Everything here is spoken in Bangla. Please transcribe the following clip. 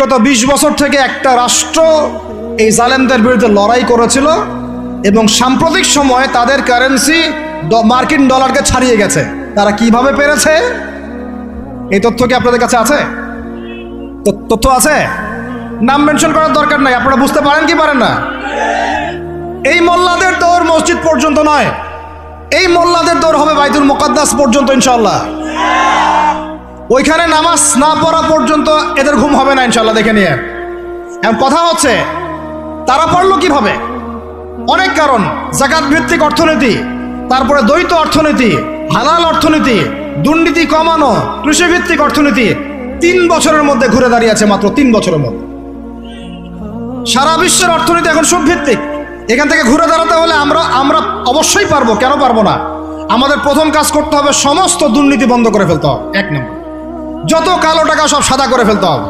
বিগত 20 বছর থেকে একটা রাষ্ট্র এই জালেমদের বিরুদ্ধে লড়াই করেছিল এবং সাম্প্রতিক সময়ে তাদের কারেন্সি মার্কিন ডলারকে ছাড়িয়ে গেছে। তারা কিভাবে পেরেছে, এই তথ্য কি আপনাদের কাছে আছে? তথ্য আছে? নাম মেনশন করার দরকার নাই, আপনারা বুঝতে পারেন কি পারেন না? এই মোল্লাদের দৌড় মসজিদ পর্যন্ত নয়, এই মোল্লাদের দৌড় হবে বাইতুল মুকাদ্দাস পর্যন্ত ইনশাআল্লাহ। ওইখানে নামাজ না পড়া পর্যন্ত এদের ঘুম হবে না ইনশাআল্লাহ। দেখে নিয়ে এখন কথা হচ্ছে তারা পড়লো কিভাবে? অনেক কারণ, যাকাত ভিত্তিক অর্থনীতি, তারপরে দ্বৈত অর্থনীতি, হালাল অর্থনীতি, দুর্নীতি কমানো, কৃষি ভিত্তিক অর্থনীতি 3 বছরের মধ্যে ঘুরে দাঁড়িয়েছে, মাত্র 3 বছরের মধ্যে। সারা বিশ্বের অর্থনীতি এখন সুদ ভিত্তিক। এখান থেকে ঘুরে দাঁড়াতে হলে আমরা অবশ্যই পারবো, কেন পারবো না? আমাদের প্রথম কাজ করতে হবে সমস্ত দুর্নীতি বন্ধ করে ফেলতে হবে। 1 নম্বর, যত কালো টাকা সব সাদা করে ফেলতে হবে।